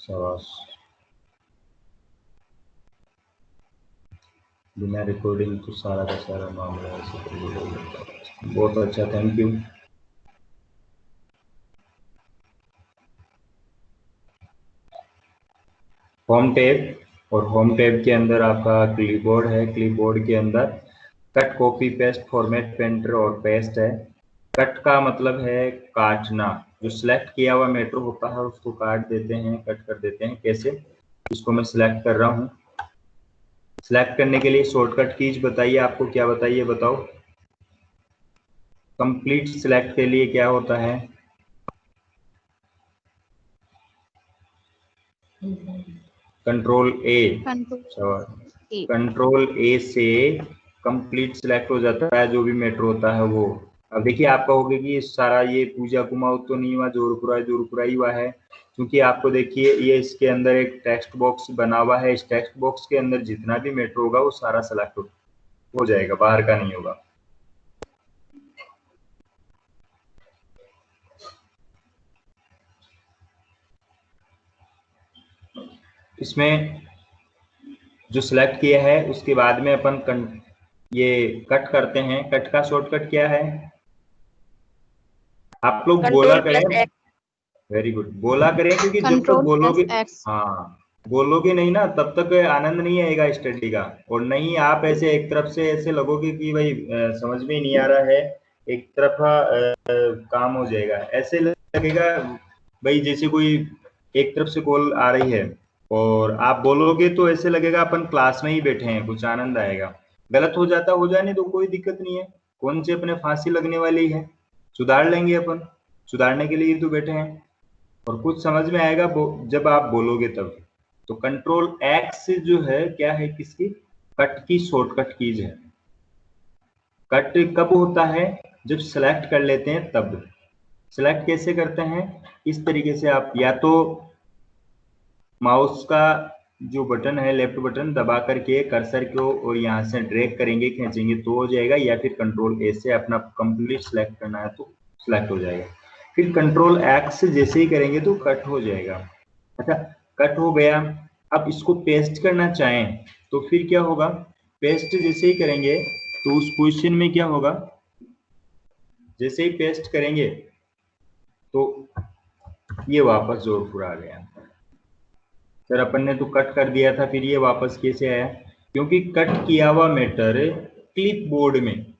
शाबाश, बिना रिकॉर्डिंग तो सारा का सारा मामला ऐसे कर दिया। बहुत अच्छा, थैंक यू। होम टैब, और होम टैब के अंदर आपका क्लिपबोर्ड है। क्लिपबोर्ड के अंदर cut, copy, paste, format, painter और पेस्ट है। कट का मतलब है काटना, जो सिलेक्ट किया हुआ मैटर होता है उसको काट देते हैं, कट कर देते हैं। कैसे? इसको मैं सिलेक्ट कर रहा हूँ। सिलेक्ट करने के लिए शॉर्टकट कीज बताइए, आपको क्या बताइए, बताओ। कंप्लीट सिलेक्ट के लिए क्या होता है? कंट्रोल ए। कंट्रोल ए से कंप्लीट सिलेक्ट हो जाता है, जो भी मैटर होता है वो। अब देखिए, आप कहोगे कि सारा ये पूजा कुमाऊं तो नहीं हुआ, जोरपुरा ही हुआ है, क्योंकि आपको देखिए ये इसके अंदर एक टेक्स्ट बॉक्स बना हुआ है। इस टेक्स्ट बॉक्स के अंदर जितना भी मैटर होगा वो सारा सेलेक्ट हो जाएगा, बाहर का नहीं होगा। इसमें जो सिलेक्ट किया है उसके बाद में अपन ये कट करते हैं। कट का शॉर्टकट क्या है? आप लोग बोला करें, वेरी गुड, बोला करें, क्योंकि जब तक बोलोगे, हाँ, बोलोगे नहीं ना तब तक आनंद नहीं आएगा स्टडी का। और नहीं, आप ऐसे एक तरफ से ऐसे लगोगे कि भाई समझ में नहीं आ रहा है, एक तरफ काम हो जाएगा, ऐसे लगेगा भाई जैसे कोई एक तरफ से कॉल आ रही है और आप बोलोगे तो ऐसे लगेगा अपन क्लास में ही बैठे हैं, कुछ आनंद आएगा। गलत हो जाता, हो जाने तो कोई दिक्कत नहीं है, कौन से अपने फांसी लगने वाली है, सुधार लेंगे अपन, सुधारने के लिए तो बैठे हैं। और कुछ समझ में आएगा जब आप बोलोगे तब। तो कंट्रोल एक्स जो है क्या है, किसकी? कट की शॉर्टकट कीज है। कट कब होता है? जब सिलेक्ट कर लेते हैं तब। सिलेक्ट कैसे करते हैं? इस तरीके से आप या तो माउस का जो बटन है, लेफ्ट बटन दबा करके कर्सर को और यहाँ से ड्रैग करेंगे, खींचेंगे तो हो जाएगा, या फिर कंट्रोल ए से अपना कंप्लीट सिलेक्ट करना है तो सिलेक्ट हो जाएगा। फिर कंट्रोल एक्स जैसे ही करेंगे तो कट हो जाएगा। अच्छा, कट हो गया। अब इसको पेस्ट करना चाहें तो फिर क्या होगा? पेस्ट जैसे ही करेंगे तो उस पोजीशन में क्या होगा? जैसे ही पेस्ट करेंगे तो ये वापस जोधपुर आ गया। सर अपन ने तो कट कर दिया था, फिर ये वापस कैसे आया? क्योंकि कट किया हुआ मैटर क्लिपबोर्ड में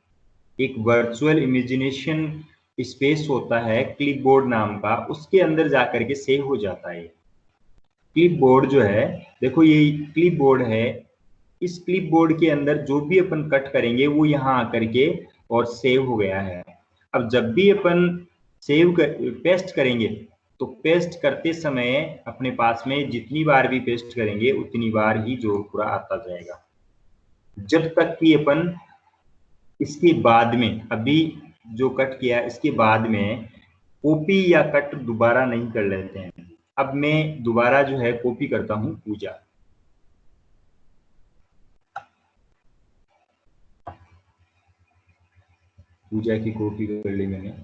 एक वर्चुअल इमेजिनेशन स्पेस होता है क्लिपबोर्ड नाम का, उसके अंदर जाकर के सेव हो जाता है। क्लिपबोर्ड जो है, देखो ये क्लिपबोर्ड है, इस क्लिपबोर्ड के अंदर जो भी अपन कट करेंगे वो यहाँ आकर के और सेव हो गया है। अब जब भी अपन पेस्ट करेंगे तो पेस्ट करते समय अपने पास में जितनी बार भी पेस्ट करेंगे उतनी बार ही जोड़ पूरा आता जाएगा, जब तक कि अपन इसके बाद में, अभी जो कट किया इसके बाद में कॉपी या कट दोबारा नहीं कर लेते हैं। अब मैं दोबारा जो है कॉपी करता हूं पूजा। पूजा की कॉपी कर ली मैंने।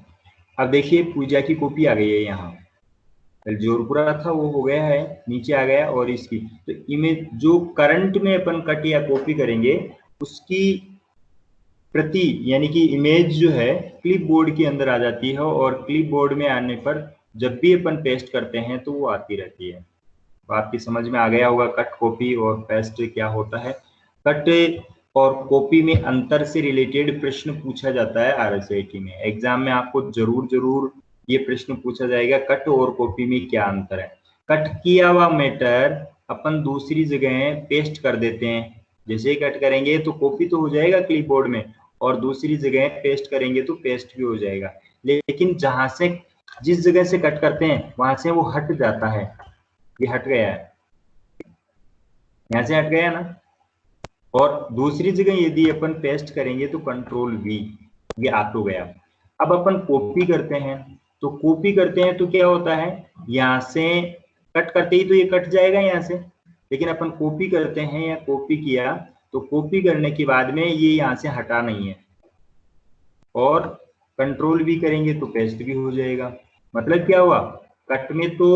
अब देखिए पूजा की कॉपी आ गई है, यहाँ जोरपुरा था वो हो गया है, नीचे आ गया। और इसकी तो इमेज जो करंट में अपन कट या कॉपी करेंगे उसकी प्रति यानी कि इमेज जो है क्लिपबोर्ड के अंदर आ जाती है, और क्लिपबोर्ड में आने पर जब भी अपन पेस्ट करते हैं तो वो आती रहती है। तो आपकी समझ में आ गया होगा कट, कॉपी और पेस्ट क्या होता है। कट और कॉपी में अंतर से रिलेटेड प्रश्न पूछा जाता है आरएसआईटी में, एग्जाम में आपको जरूर ये प्रश्न पूछा जाएगा, कट और कॉपी में क्या अंतर है। कट किया हुआ मैटर अपन दूसरी जगह पेस्ट कर देते हैं, जैसे ही कट करेंगे तो कॉपी तो हो जाएगा क्लिपबोर्ड में, और दूसरी जगह पेस्ट करेंगे तो पेस्ट भी हो जाएगा। लेकिन जहां से, जिस जगह से कट करते हैं वहां से वो हट जाता है, ये हट गया है, यहां से हट गया ना। और दूसरी जगह यदि अपन पेस्ट करेंगे तो कंट्रोल वी, ये आ तो गया। अब अपन कॉपी करते हैं, तो कॉपी करते हैं तो क्या होता है, यहां से कट करते ही तो ये कट जाएगा यहाँ से, लेकिन अपन कॉपी करते हैं या कॉपी किया तो कॉपी करने के बाद में ये यहाँ से हटा नहीं है, और कंट्रोल भी करेंगे तो पेस्ट भी हो जाएगा। मतलब क्या हुआ, कट में तो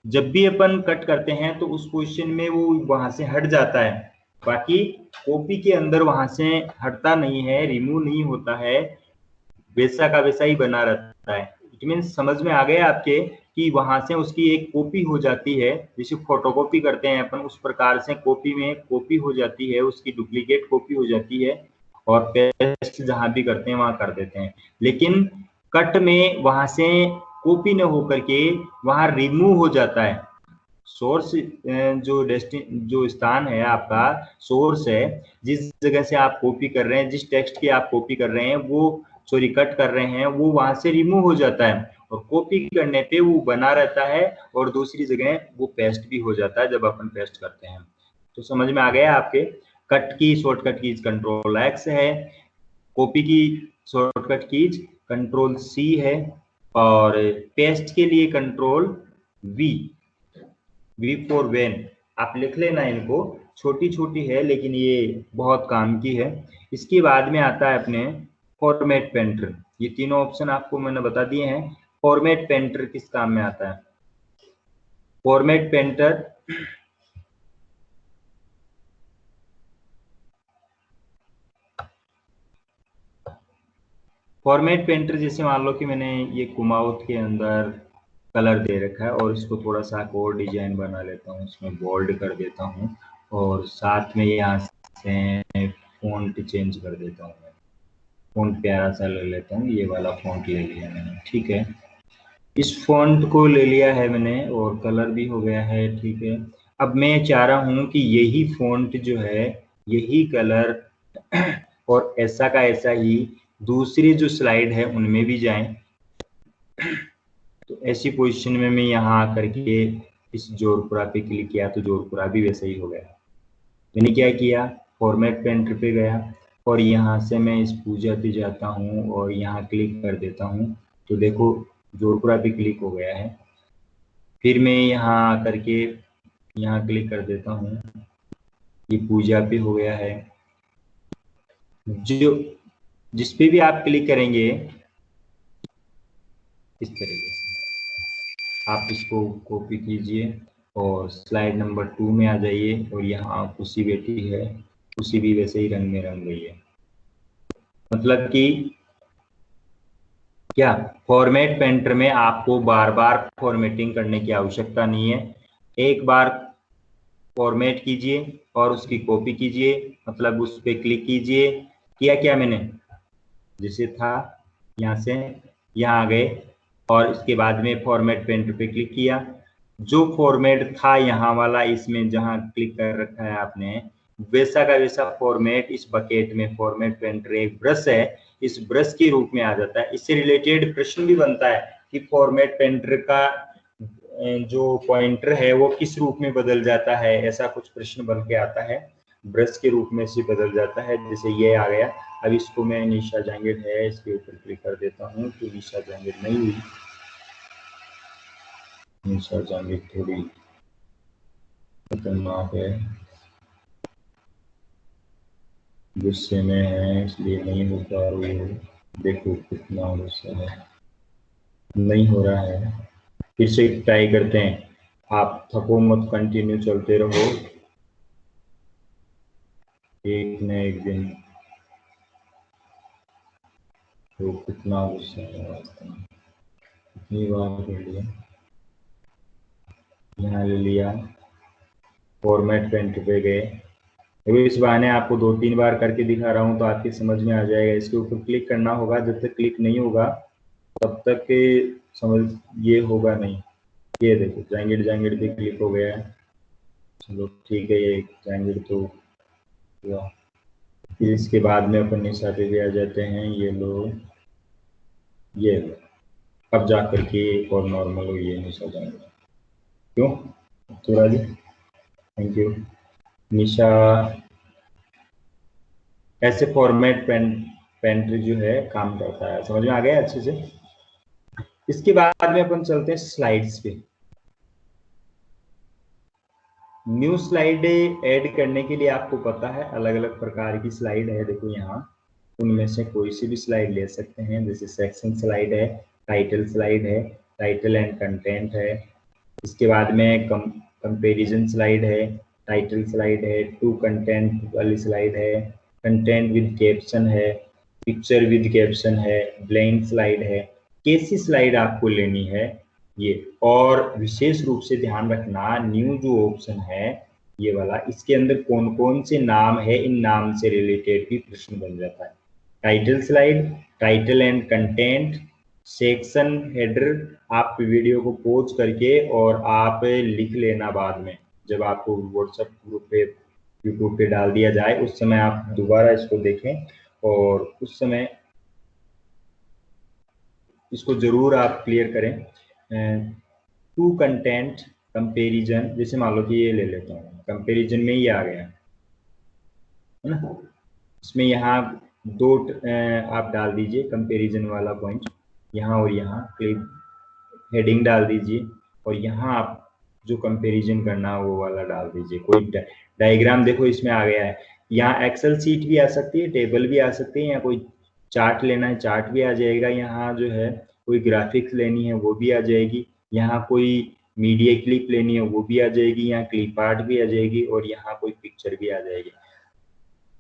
जब भी अपन कट करते हैं तो उस पोजीशन में वो वहां से हट जाता है, बाकी कॉपी के अंदर वहां से हटता नहीं है, रिमूव नहीं होता है, वैसा का वैसा ही बना रहता है। इट मीन समझ में आ गया आपके कि वहां से उसकी एक कॉपी हो जाती है, जैसे फोटोकॉपी करते हैं अपन उस प्रकार से कॉपी में कॉपी हो जाती है, उसकी डुप्लीकेट कॉपी हो जाती है, और पेस्ट जहां भी करते हैं वहां कर देते हैं। लेकिन कट में वहां से कॉपी न होकर के वहां रिमूव हो जाता है। सोर्स जो स्थान है आपका सोर्स है, जिस जगह से आप कॉपी कर रहे हैं, जिस टेक्स्ट की आप कॉपी कर रहे हैं, वो सॉरी कट कर रहे हैं, वो वहां से रिमूव हो जाता है, और कॉपी करने पे वो बना रहता है, और दूसरी जगह वो पेस्ट भी हो जाता है जब अपन पेस्ट करते हैं। तो समझ में आ गया आपके? कट की शॉर्टकट कीज कंट्रोल एक्स है, कॉपी की शॉर्टकट कीज कंट्रोल सी है, और पेस्ट के लिए कंट्रोल वी फॉर वेन। आप लिख लेना इनको, छोटी छोटी है लेकिन ये बहुत काम की है। इसके बाद में आता है अपने फॉर्मेट पेंटर। ये तीनों ऑप्शन आपको मैंने बता दिए हैं। फॉर्मेट पेंटर किस काम में आता है? फॉर्मेट पेंटर फॉर्मेट पेंटर जैसे मान लो कि मैंने ये कुमाऊथ के अंदर कलर दे रखा है, और इसको थोड़ा सा और डिजाइन बना लेता हूँ, इसमें बोल्ड कर देता हूँ, और साथ में यहाँ से फॉन्ट चेंज कर देता हूँ। फॉन्ट प्यारा सा ले लेता हूँ, ये वाला फॉन्ट ले लिया मैंने, ठीक है। इस फॉन्ट को ले लिया है मैंने, और कलर भी हो गया है, ठीक है। अब मैं चाह रहा हूँ कि यही फॉन्ट जो है, यही कलर और ऐसा का ऐसा ही दूसरी जो स्लाइड है उनमें भी जाएं। तो ऐसी पोजीशन में मैं यहाँ आकर के इस जोरपुरा पे क्लिक किया तो जोरपुरा भी वैसे ही हो गया। मैंने क्या किया, फॉर्मेट पेंटर पे गया, और यहाँ से मैं इस पूजा पे जाता हूँ और यहाँ क्लिक कर देता हूँ, तो देखो जोरपुरा पे क्लिक हो गया है। फिर मैं यहाँ आकर के यहाँ क्लिक कर देता हूँ, ये पूजा पे हो गया है। जो जिस पे भी आप क्लिक करेंगे इस तरीके से आप इसको कॉपी कीजिए और स्लाइड नंबर 2 में आ जाइए, और यहाँ खुशी बैठी है, खुशी भी वैसे ही रंग में रंग गई है। मतलब कि क्या, फॉर्मेट पेंटर में आपको बार बार फॉर्मेटिंग करने की आवश्यकता नहीं है। एक बार फॉर्मेट कीजिए और उसकी कॉपी कीजिए, मतलब उस पर क्लिक कीजिए। किया क्या मैंने, जैसे था यहाँ से यहाँ आ गए, और इसके बाद में फॉर्मेट पेंटर पे क्लिक किया। जो फॉर्मेट था यहाँ वाला, इसमें जहाँ क्लिक कर रखा है आपने, वैसा का वैसा फॉर्मेट इस बकेट में फॉर्मेट पेंटर एक ब्रश है, इस ब्रश के रूप में आ जाता है। इससे रिलेटेड प्रश्न भी बनता है कि फॉर्मेट पेंटर का जो पॉइंटर है वो किस रूप में बदल जाता है, ऐसा कुछ प्रश्न बन के आता है। ब्रश के रूप में से बदल जाता है, जैसे ये आ गया। अब इसको मैं निशा जहांगीर है इसके ऊपर क्लिक कर देता हूँ, तो निशा जहांगीर नहीं हुई, निशा जहांगीर थोड़ी खतरनाक है, गुस्से में है इसलिए नहीं हो पा रही है। देखो कितना गुस्सा है, नहीं हो रहा है। फिर से ट्राई करते हैं, आप थको मत, कंटिन्यू चलते रहो, एक न एक दिन तो कितना गुस्सा है वास्तव में। कितनी बार ले लिया, यहाँ ले लिया, फॉर्मेट पेंट पे गए। अभी इस बहाने आपको 2-3 बार करके दिखा रहा हूँ तो आपकी समझ में आ जाएगा। इसके ऊपर क्लिक करना होगा, जब तक क्लिक नहीं होगा तब तक के समझ ये होगा नहीं। ये देखो जहांगीर जहांगीर पे क्लिक हो गया है, चलो ठीक है, ये जहांगीर तो हुआ। फिर इसके बाद में अपन निशा पे भी आ जाते हैं, ये लो, ये लो, अब जा करके एक और नॉर्मल हो, ये निशा जहांगीर। क्यों थोड़ा जी, थैंक यू निशा। ऐसे फॉर्मेट पेंट्री जो है काम करता है, समझ में आ गया अच्छे से। इसके बाद में अपन चलते हैं स्लाइड्स पे। न्यू स्लाइड ऐड करने के लिए आपको पता है अलग अलग प्रकार की स्लाइड है, देखो यहाँ उनमें से कोई सी भी स्लाइड ले सकते हैं। जैसे सेक्शन स्लाइड है, टाइटल स्लाइड है, टाइटल एंड कंटेंट है, इसके बाद में कंपैरिजन स्लाइड है, टाइटल स्लाइड है, टू कंटेंट वाली स्लाइड है, कंटेंट विद कैप्शन है, पिक्चर विद कैप्शन है, ब्लैंक स्लाइड है। कैसी स्लाइड आपको लेनी है ये, और विशेष रूप से ध्यान रखना न्यू जो ऑप्शन है ये वाला, इसके अंदर कौन कौन से नाम है, इन नाम से रिलेटेड भी प्रश्न बन जाता है। Title slide, title and content, section header. आप वीडियो को पॉज करके और आप लिख लेना बाद में, जब आपको व्हाट्सएप ग्रुप पे यूट्यूब पे डाल दिया जाए उस समय आप दोबारा इसको देखें, और उस समय इसको जरूर आप क्लियर करें। टू कंटेंट कंपैरिजन, जैसे मान लो कि ये ले लेता हूँ, कंपैरिजन में ही आ गया है ना, इसमें यहाँ दो आप डाल दीजिए कंपैरिजन वाला पॉइंट, यहाँ और यहाँ क्लिक हेडिंग डाल दीजिए, और यहाँ आप जो कंपैरिजन करना है वो वाला डाल दीजिए। कोई डायग्राम देखो इसमें आ गया है, यहाँ एक्सेल शीट भी आ सकती है, टेबल भी आ सकती है, या कोई चार्ट लेना है चार्ट भी आ जाएगा, यहाँ जो है कोई ग्राफिक्स लेनी है वो भी आ जाएगी, यहाँ कोई मीडिया क्लिप लेनी है वो भी आ जाएगी, यहाँ क्लिप आर्ट भी आ जाएगी, और यहाँ कोई पिक्चर भी आ जाएगी।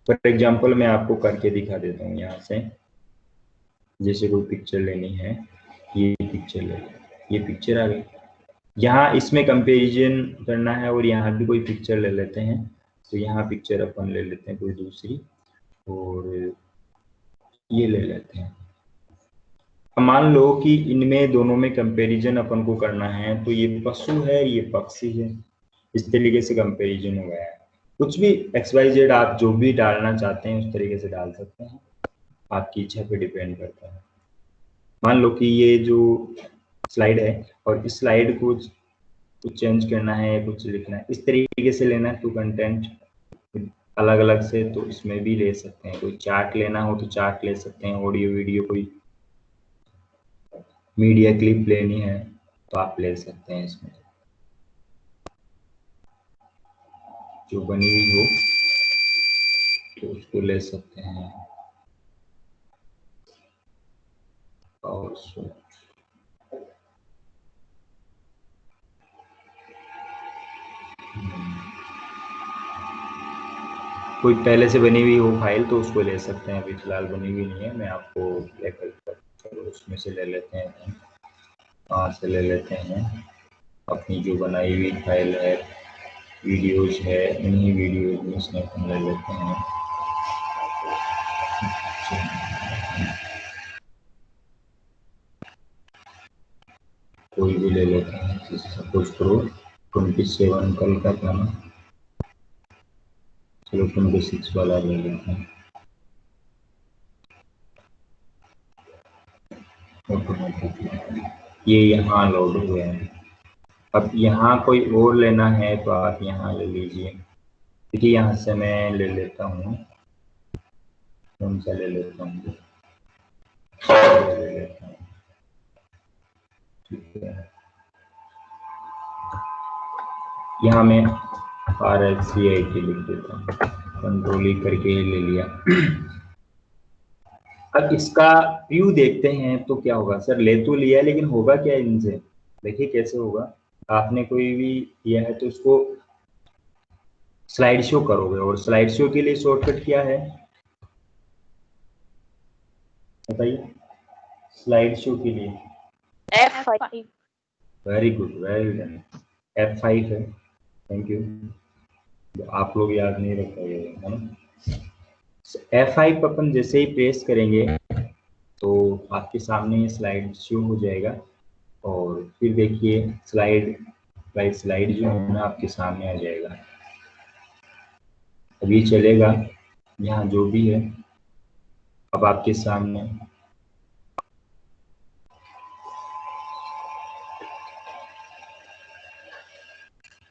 फॉर एग्जाम्पल मैं आपको करके दिखा देता हूँ यहाँ से, जैसे कोई पिक्चर लेनी है, ये पिक्चर ले, ये पिक्चर आ गई, यहाँ इसमें कंपैरिजन करना है, और यहाँ भी कोई पिक्चर ले लेते हैं, तो यहाँ पिक्चर अपन ले लेते हैं कोई दूसरी, और ये ले लेते हैं। अब मान लो कि इनमें दोनों में कंपैरिजन अपन को करना है, तो ये पशु है ये पक्षी है, इस तरीके से कंपैरिजन हो गया है। कुछ भी XYZ आप जो भी डालना चाहते हैं उस तरीके से डाल सकते हैं, आपकी इच्छा पे डिपेंड करता है। मान लो कि ये जो स्लाइड है, और इस स्लाइड को कुछ चेंज करना है, कुछ लिखना है, इस तरीके से लेना है टू कंटेंट अलग अलग से, तो इसमें भी ले सकते हैं। कोई चार्ट लेना हो तो चार्ट ले सकते हैं, ऑडियो वीडियो कोई मीडिया क्लिप लेनी है तो आप ले सकते हैं, इसमें जो बनी हुई हो तो उसको ले सकते हैं। और कोई पहले से बनी हुई हो फाइल तो उसको ले सकते हैं, अभी फिलहाल बनी हुई नहीं है, मैं आपको उसमें से ले लेते हैं, कहाँ से ले लेते हैं, अपनी जो बनाई हुई फाइल है, वीडियोज है, इन्हीं वीडियोज में से हम ले लेते हैं। कोई भी ले लेते हैं, जैसे सपोज करो 27 कल का था ना, चलो 26 वाला ले लेते हैं। ऑटोमेटिक ये यहाँ लोड हो गया है। अब यहाँ कोई और लेना है तो आप यहाँ ले लीजिए, क्योंकि यहाँ से मैं ले लेता हूँ, कौन सा ले लेता हूँ, ले लेता हूँ, ठीक है। यहाँ मैं RFCIT लिख देता हूँ, कंट्रोल ई करके ले लिया। अब इसका व्यू देखते हैं तो क्या होगा। सर ले तो लिया लेकिन होगा क्या इनसे, देखिए कैसे होगा। आपने कोई भी किया है तो उसको स्लाइड शो करोगे, और स्लाइड शो के लिए शॉर्टकट क्या है बताइए, स्लाइड शो के लिए F5। Very good, very done, F5 है, थैंक यू। आप लोग याद नहीं रख पाए है ना। F5 अपन जैसे ही प्रेस करेंगे तो आपके सामने ये स्लाइड शो हो जाएगा, और फिर देखिए स्लाइड बाई स्लाइड जो है ना आपके सामने आ जाएगा। अभी चलेगा यहाँ जो भी है अब आपके सामने।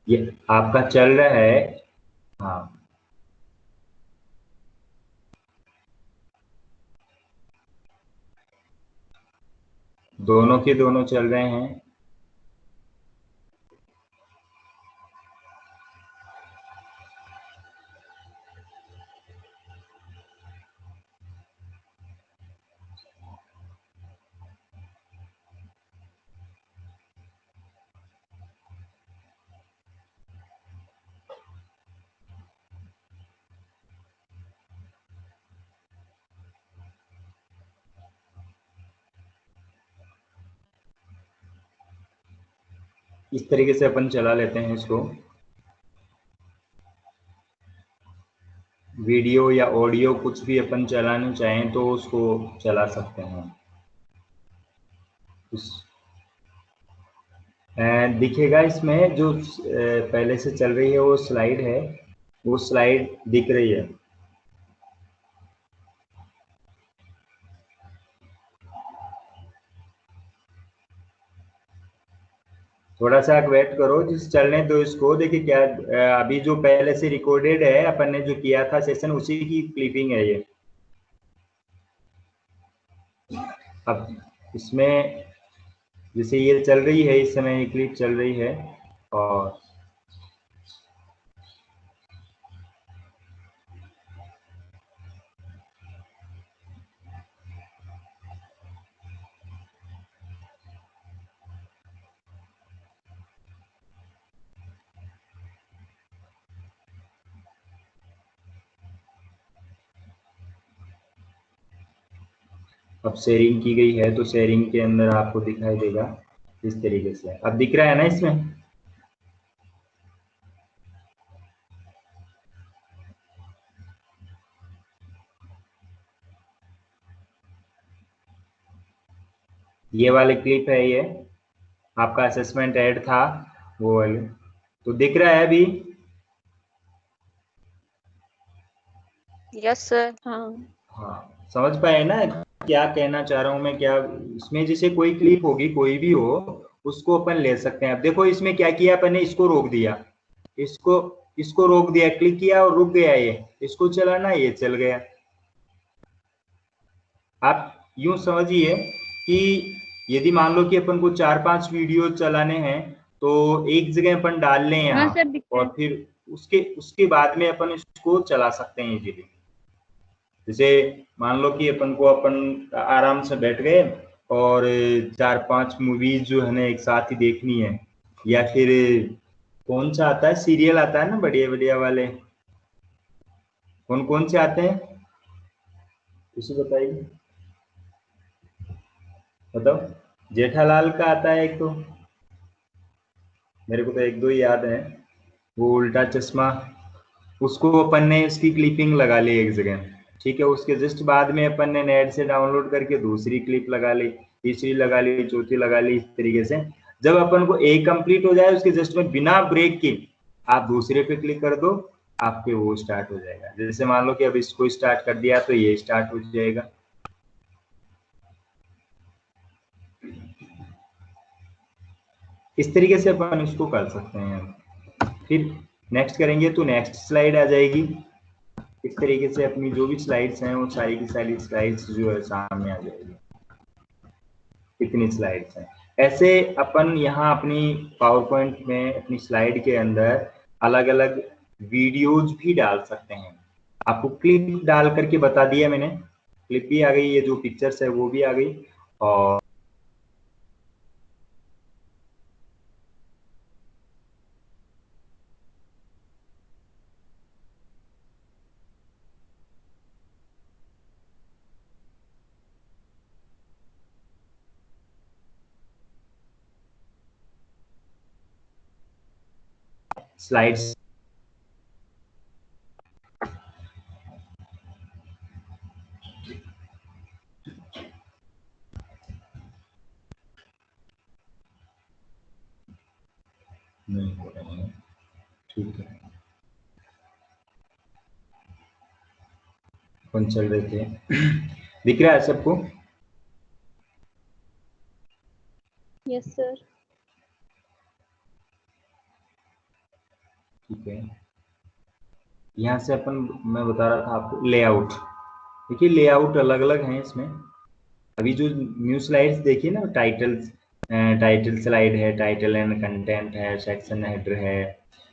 ये आपका चल रहा है, हाँ दोनों के दोनों चल रहे हैं। इस तरीके से अपन चला लेते हैं इसको। वीडियो या ऑडियो कुछ भी अपन चलाना चाहें तो उसको चला सकते हैं। दिखेगा इसमें जो पहले से चल रही है वो स्लाइड है, वो स्लाइड दिख रही है। थोड़ा सा वेट करो, जिस चलने दो इसको। देखिए क्या अभी जो पहले से रिकॉर्डेड है अपन ने जो किया था सेशन, उसी की क्लिपिंग है ये। अब इसमें जैसे ये चल रही है, इस समय ये क्लिप चल रही है, और अब शेयरिंग की गई है तो शेयरिंग के अंदर आपको दिखाई देगा इस तरीके से। अब दिख रहा है ना इसमें? ये वाली क्लिप है, ये आपका असेसमेंट ऐड था वो वाली, तो दिख रहा है अभी? Yes sir. हाँ हाँ, समझ पाए ना क्या कहना चाह रहा हूँ मैं? क्या इसमें जैसे कोई क्लिप होगी, कोई भी हो, उसको अपन ले सकते हैं। अब देखो इसमें क्या किया अपन ने, इसको रोक दिया, इसको इसको रोक दिया, क्लिक किया और रुक गया ये, इसको चलाना, ये चल गया। आप यूं समझिए कि यदि मान लो कि अपन को 4-5 वीडियो चलाने हैं, तो एक जगह अपन डाल लें हाँ यहाँ, सर दिखता है। और फिर उसके उसके बाद में अपन इसको चला सकते हैं इजीली। जैसे मान लो कि अपन को अपन आराम से बैठ गए और 4-5 मूवीज जो है ना एक साथ ही देखनी है, या फिर कौन सा आता है सीरियल आता है ना बढ़िया बढ़िया वाले, कौन कौन से आते हैं उसे बताइए, बताओ। जेठालाल का आता है एक तो, मेरे को तो एक दो ही याद है। वो उल्टा चश्मा, उसको अपन ने इसकी क्लिपिंग लगा ली एक जगह, ठीक है। उसके जस्ट बाद में अपन ने नेट से डाउनलोड करके दूसरी क्लिप लगा ली, तीसरी लगा ली, चौथी लगा ली, इस तरीके से। जब अपन को एक कंप्लीट हो जाए उसके जस्ट में बिना ब्रेक के आप दूसरे पे क्लिक कर दो, आपके वो स्टार्ट हो जाएगा। जैसे मान लो कि अब इसको स्टार्ट कर दिया तो ये स्टार्ट हो जाएगा। इस तरीके से अपन इसको कर सकते हैं। फिर नेक्स्ट करेंगे तो नेक्स्ट स्लाइड आ जाएगी। इस तरीके से अपनी जो भी स्लाइड्स हैं वो सारी की सारी स्लाइड्स जो है सामने आ जाएगी। इतनी स्लाइड्स हैं। ऐसे अपन यहाँ अपनी पावर पॉइंट में अपनी स्लाइड के अंदर अलग अलग वीडियोज भी डाल सकते हैं। आपको क्लिप डाल करके बता दिया मैंने, क्लिप भी आ गई, ये जो पिक्चर्स है वो भी आ गई, और स्लाइड्स नहीं हो रहे हैं, ठीक है। अपन चल रहे थे दिख रहा है सबको? Yes sir. ठीक है। यहाँ से अपन, मैं बता रहा था आपको लेआउट। देखिए लेआउट अलग अलग हैं इसमें। अभी जो न्यू स्लाइड्स देखिए ना, टाइटल स्लाइड है, टाइटल एंड कंटेंट है, सेक्शन हेडर है,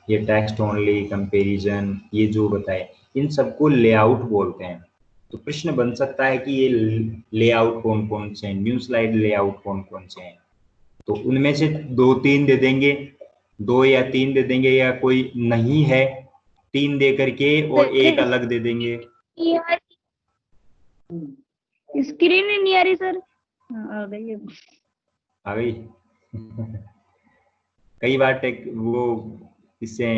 ये टेक्स्ट ओनली, कंपैरिजन, ये जो बताए, इन सबको लेआउट बोलते हैं। तो प्रश्न बन सकता है कि ये लेआउट कौन कौन से हैं, न्यू स्लाइड लेआउट कौन कौन से हैं? तो उनमें से 2-3 दे देंगे, 2 या 3 दे देंगे, या कोई नहीं है 3 दे करके और एक अलग दे देंगे। स्क्रीन नहीं आ रही सर। हाँ, आ गई है। आ गई कई बार वो इससे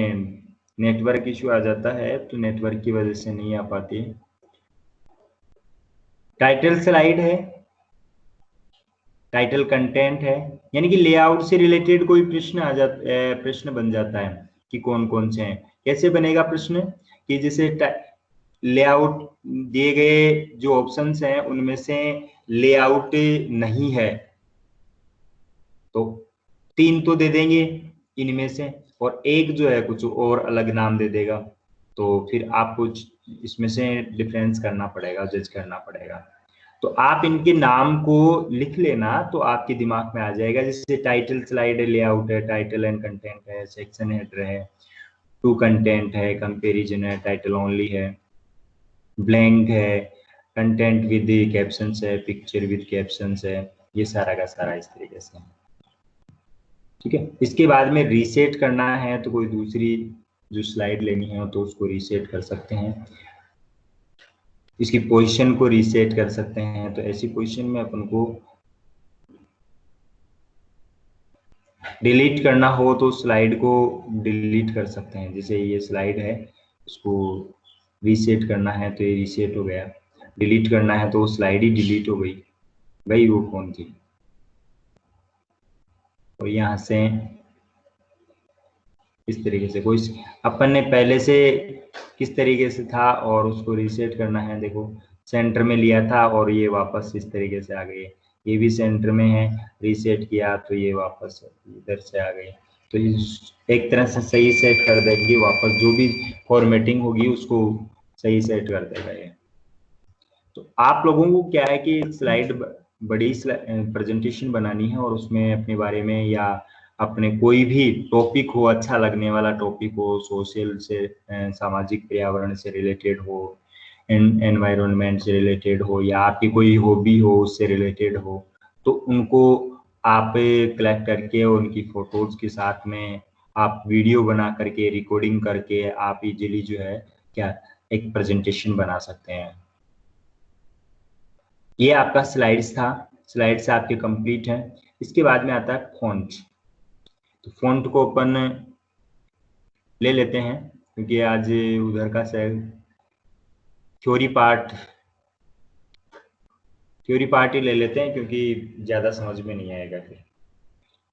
नेटवर्क इशू आ जाता है, तो नेटवर्क की वजह से नहीं आ पाती। टाइटल स्लाइड है, टाइटल कंटेंट है, यानी कि लेआउट से रिलेटेड कोई प्रश्न बन जाता है कि कौन कौन से हैं। कैसे बनेगा प्रश्न कि जैसे लेआउट दिए गए जो ऑप्शंस हैं उनमें से लेआउट नहीं है तो 3 तो दे देंगे इनमें से, और एक जो है कुछ और अलग नाम दे देगा, तो फिर आपको इसमें से डिफरेंस करना पड़ेगा, जज करना पड़ेगा। तो आप इनके नाम को लिख लेना तो आपके दिमाग में आ जाएगा। जैसे टाइटल स्लाइड है, लेआउट है, टाइटल एंड कंटेंट है, सेक्शन हेडर है, टू कंटेंट है, कंपैरिजन है, टाइटल ओनली है, ब्लैंक है, कंटेंट विद कैप्शंस है, पिक्चर विद कैप्शंस है, ये सारा का सारा इस तरीके से। ठीक है, इसके बाद में रीसेट करना है तो कोई दूसरी जो स्लाइड लेनी है तो उसको रीसेट कर सकते हैं, इसकी पोजीशन को रीसेट कर सकते हैं। तो ऐसी पोजीशन में अपन को डिलीट करना हो तो स्लाइड को डिलीट कर सकते हैं। जैसे ये स्लाइड है, इसको रीसेट करना है तो ये रीसेट हो गया, डिलीट करना है तो वो स्लाइड ही डिलीट हो गई, भाई वो कौन थी। और यहाँ से इस तरीके से कोई अपन ने पहले से किस तरीके से था और उसको रीसेट करना है, देखो सेंटर में लिया था और ये वापस इस तरीके से आ गई, ये भी सेंटर में है, रीसेट किया तो ये वापस इधर से आ गई। तो एक तरह से सही सेट कर देंगे, वापस जो भी फॉर्मेटिंग होगी उसको सही सेट कर देगा ये। तो आप लोगों को क्या है कि स्लाइड बड़ी प्रेजेंटेशन बनानी है और उसमें अपने बारे में या अपने कोई भी टॉपिक हो, अच्छा लगने वाला टॉपिक हो, सोशल से सामाजिक पर्यावरण से रिलेटेड हो, एनवायरनमेंट से रिलेटेड हो, या आपकी कोई हॉबी हो उससे रिलेटेड हो, तो उनको आप कलेक्ट करके उनकी फोटोज के साथ में आप वीडियो बना करके रिकॉर्डिंग करके आप इजीली जो है क्या एक प्रेजेंटेशन बना सकते हैं। ये आपका स्लाइड्स था, स्लाइड्स आपके कंप्लीट हैं। इसके बाद में आता है फॉन्ट। तो फॉन्ट को अपन ले लेते हैं क्योंकि आज उधर का थ्योरी पार्ट ही ले लेते हैं क्योंकि ज्यादा समझ में नहीं आएगा। फिर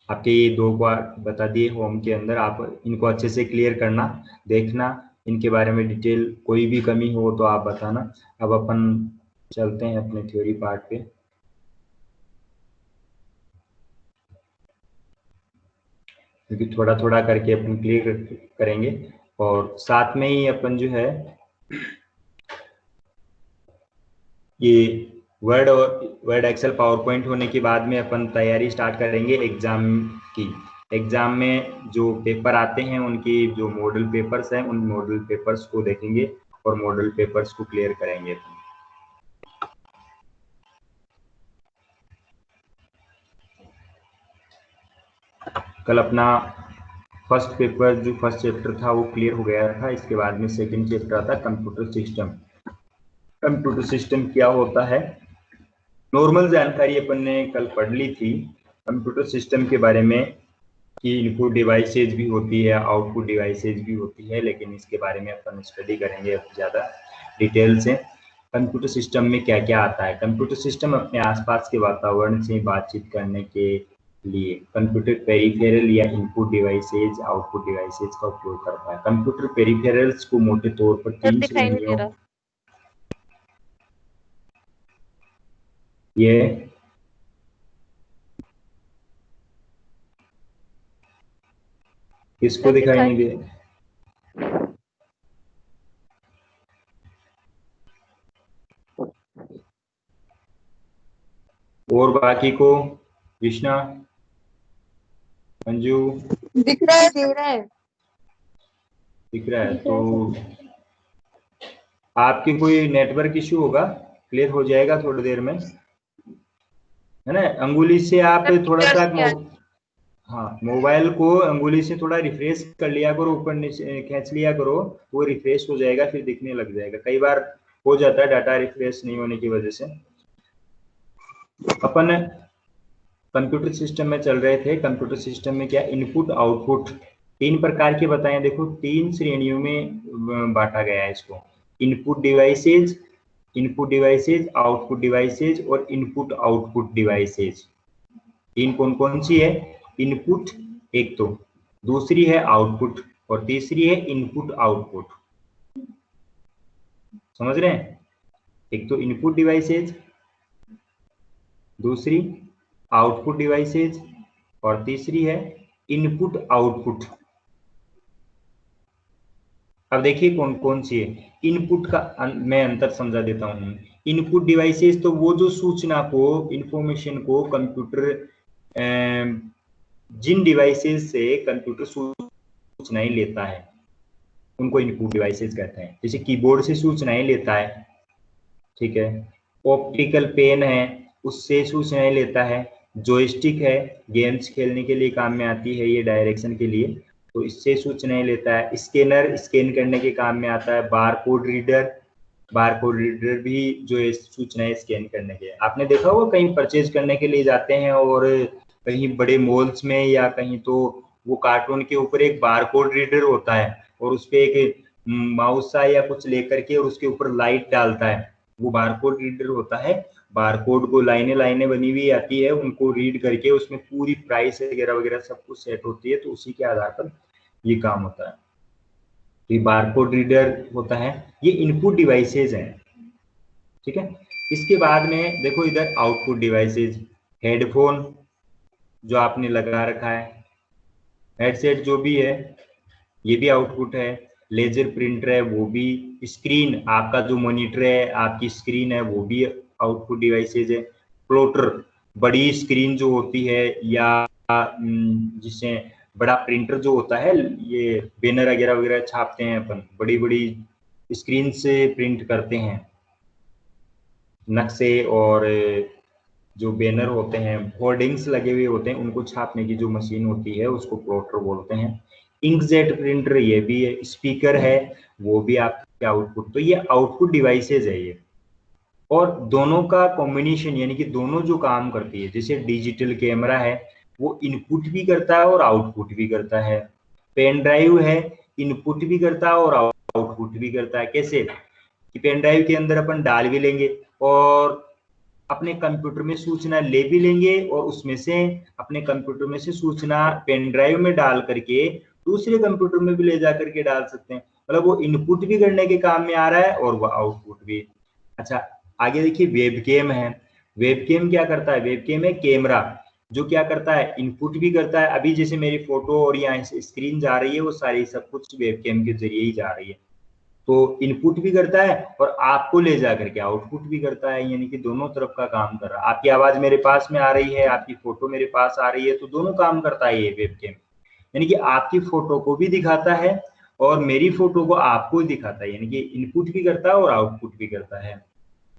आपके ये 2 पार्ट बता दिए होम के अंदर, आप इनको अच्छे से क्लियर करना, देखना, इनके बारे में डिटेल कोई भी कमी हो तो आप बताना। अब अपन चलते हैं अपने थ्योरी पार्ट पे। क्योंकि थोड़ा थोड़ा करके अपन क्लियर करेंगे और साथ में ही अपन जो है ये वर्ड एक्सेल पावर पॉइंट होने के बाद में अपन तैयारी स्टार्ट करेंगे एग्जाम की। एग्जाम में जो पेपर आते हैं उनकी जो मॉडल पेपर्स हैं उन मॉडल पेपर्स को देखेंगे और मॉडल पेपर्स को क्लियर करेंगे। कल अपना फर्स्ट चैप्टर था वो क्लियर हो गया था। इसके बाद में सेकंड चैप्टर था कंप्यूटर सिस्टम। कंप्यूटर सिस्टम क्या होता है, नॉर्मल जानकारी अपन ने कल पढ़ ली थी कंप्यूटर सिस्टम के बारे में कि इनपुट डिवाइसेज भी होती है, आउटपुट डिवाइसेज भी होती है, लेकिन इसके बारे में अपन स्टडी करेंगे अब ज़्यादा डिटेल से। कंप्यूटर सिस्टम में क्या क्या आता है। कंप्यूटर सिस्टम अपने आसपास के वातावरण से बातचीत करने के लिए कंप्यूटर पेरिफेरल या इनपुट डिवाइसेज, आउटपुट डिवाइसेज का उपयोग करता है। कंप्यूटर पेरिफेरल्स को मोटे तौर पर 3 श्रेणियों, ये किसको दिखाई नहीं दे, और बाकी को कृष्णा, मंजू दिख रहा है, दिख रहा है, दिख रहा है। तो आपकी कोई नेटवर्क इशू होगा, क्लियर हो जाएगा थोड़ी देर में, है ना। अंगुली से आप थोड़ा सा हाँ मोबाइल को अंगुली से थोड़ा रिफ्रेश कर लिया करो, ऊपर नीचे खींच लिया करो, वो रिफ्रेश हो जाएगा, फिर दिखने लग जाएगा। कई बार हो जाता है डाटा रिफ्रेश नहीं होने की वजह से। अपन कंप्यूटर सिस्टम में चल रहे थे। कंप्यूटर सिस्टम में क्या इनपुट आउटपुट तीन प्रकार के बताएं। देखो तीन श्रेणियों में बांटा गया है इसको। इनपुट डिवाइसेज, आउटपुट डिवाइसेज और इनपुट आउटपुट डिवाइसेज। तीन कौन कौन सी है? इनपुट एक तो, दूसरी है आउटपुट और तीसरी है इनपुट आउटपुट। समझ रहे हैं? एक तो इनपुट डिवाइसेज, दूसरी आउटपुट डिवाइसेज और तीसरी है इनपुट आउटपुट। अब देखिए कौन कौन सी है। इनपुट का मैं अंतर समझा देता हूं। इनपुट डिवाइसेस तो वो जो सूचना को, इंफॉर्मेशन को कंप्यूटर, जिन डिवाइसेस से कंप्यूटर सूचनाएं लेता है उनको इनपुट डिवाइसेस कहते हैं। जैसे कीबोर्ड से सूचनाएं लेता है, ठीक है। ऑप्टिकल पेन है, उससे सूचनाएं लेता है। जॉयस्टिक है, गेम्स खेलने के लिए काम में आती है ये डायरेक्शन के लिए, तो इससे सूचनाएं लेता है। स्कैनर स्कैन करने के काम में आता है। बारकोड रीडर भी जो है सूचनाएं स्कैन करने के। आपने देखा होगा कहीं परचेज करने के लिए जाते हैं और कहीं बड़े मॉल्स में या कहीं, तो वो कार्टून के ऊपर एक बारकोड रीडर होता है और उस पे एक माउस सा या कुछ लेकर के और उसके ऊपर लाइट डालता है, वो बारकोड रीडर होता है। बारकोड को लाइनें लाइनें बनी हुई आती है, उनको रीड करके उसमें पूरी प्राइस वगैरह वगैरह सब कुछ सेट होती है, तो उसी के आधार पर ये काम होता है। ये बारकोड रीडर होता है, ये इनपुट डिवाइसेज हैं, ठीक है। इसके बाद में देखो इधर आउटपुट डिवाइसेज, हेडफोन जो आपने लगा रखा है, हेडसेट जो भी है ये भी आउटपुट है। लेजर प्रिंटर है वो भी। स्क्रीन, आपका जो मॉनिटर है, आपकी स्क्रीन है, वो भी आउटपुट डिवाइसेज है। प्लॉटर, बड़ी स्क्रीन जो होती है, या जिससे बड़ा प्रिंटर जो होता है, ये बैनर वगैरह वगैरह छापते हैं अपन, बड़ी बड़ी स्क्रीन से प्रिंट करते हैं नक्शे, और जो बैनर होते हैं, होर्डिंग्स लगे हुए होते हैं, उनको छापने की जो मशीन होती है उसको प्लॉटर बोलते हैं। इंकजेट प्रिंटर ये भी है। स्पीकर है वो भी आपके आउटपुट। तो ये आउटपुट डिवाइसेज है ये। और दोनों का कॉम्बिनेशन, यानी कि दोनों जो काम करती है, जैसे डिजिटल कैमरा है वो इनपुट भी करता है और आउटपुट भी करता है। पेन ड्राइव है, इनपुट भी करता है और आउटपुट भी करता है। कैसे कि पेन ड्राइव के अंदर अपन डाल भी लेंगे और अपने कंप्यूटर में सूचना ले भी लेंगे, और उसमें से अपने कंप्यूटर में से सूचना पेन ड्राइव में डाल करके दूसरे कंप्यूटर में भी ले जा करके डाल सकते हैं। मतलब वो इनपुट भी करने के काम में आ रहा है और वो आउटपुट भी। अच्छा, आगे देखिए वेबकैम है। वेबकैम क्या करता है? वेबकैम है कैमरा जो क्या करता है, इनपुट भी करता है। अभी जैसे मेरी फोटो और यहाँ से स्क्रीन जा रही है, वो सारी सब कुछ वेबकैम के जरिए ही जा रही है, तो इनपुट भी करता है और आपको ले जा करके आउटपुट भी करता है, यानी कि दोनों तरफ का काम कर रहा है। आपकी आवाज मेरे पास में आ रही है, आपकी फोटो मेरे पास आ रही है, तो दोनों काम करता है ये वेबकैम। यानी कि आपकी फोटो को भी दिखाता है और मेरी फोटो को आपको दिखाता है, यानी कि इनपुट भी करता है और आउटपुट भी करता है।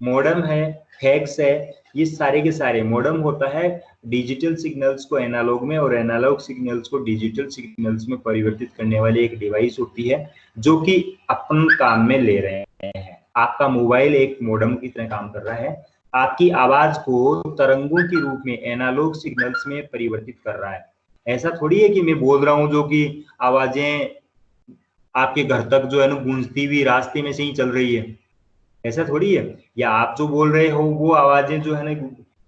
मॉडेम है, फैक्स है, ये सारे के सारे। मॉडेम होता है डिजिटल सिग्नल्स को एनालॉग में और एनालॉग सिग्नल्स को डिजिटल सिग्नल्स में परिवर्तित करने वाली एक डिवाइस होती है जो कि अपन काम में ले रहे हैं। आपका मोबाइल एक मॉडेम की तरह काम कर रहा है, आपकी आवाज को तरंगों के रूप में एनालॉग सिग्नल्स में परिवर्तित कर रहा है। ऐसा थोड़ी है कि मैं बोल रहा हूं जो कि आवाजें आपके घर तक जो है ना गूंजती हुई रास्ते में से ही चल रही है, ऐसा थोड़ी है। या आप जो बोल रहे हो वो आवाजें जो है ना